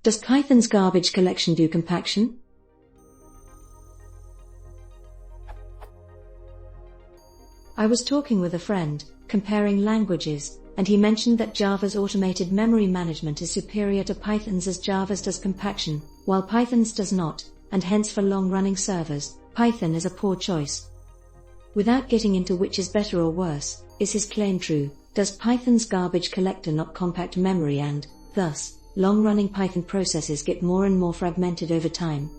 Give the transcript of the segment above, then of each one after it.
Does Python's garbage collection do compaction? I was talking with a friend, comparing languages, and he mentioned that Java's automated memory management is superior to Python's as Java's does compaction, while Python's does not, and hence for long-running servers, Python is a poor choice. Without getting into which is better or worse, is his claim true? Does Python's garbage collector not compact memory and, thus, long-running Python processes get more and more fragmented over time?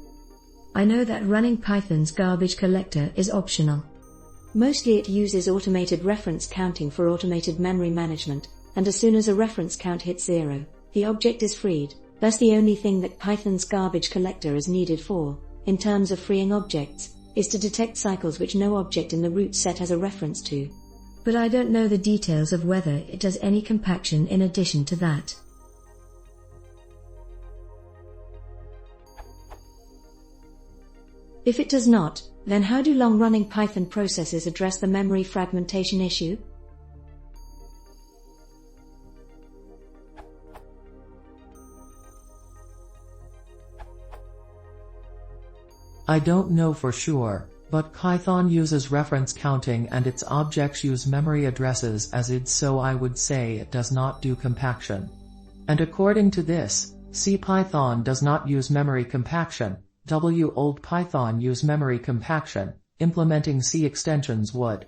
I know that running Python's garbage collector is optional. Mostly it uses automated reference counting for automated memory management, and as soon as a reference count hits 0, the object is freed. Thus the only thing that Python's garbage collector is needed for, in terms of freeing objects, is to detect cycles which no object in the root set has a reference to. But I don't know the details of whether it does any compaction in addition to that. If it does not, then how do long-running Python processes address the memory fragmentation issue? I don't know for sure, but Python uses reference counting and its objects use memory addresses as id, so I would say it does not do compaction. And according to this, CPython does not use memory compaction. Old Python use memory compaction. Implementing C extensions would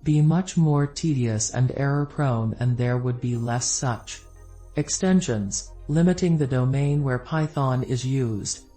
be much more tedious and error-prone, and there would be less such extensions, limiting the domain where Python is used.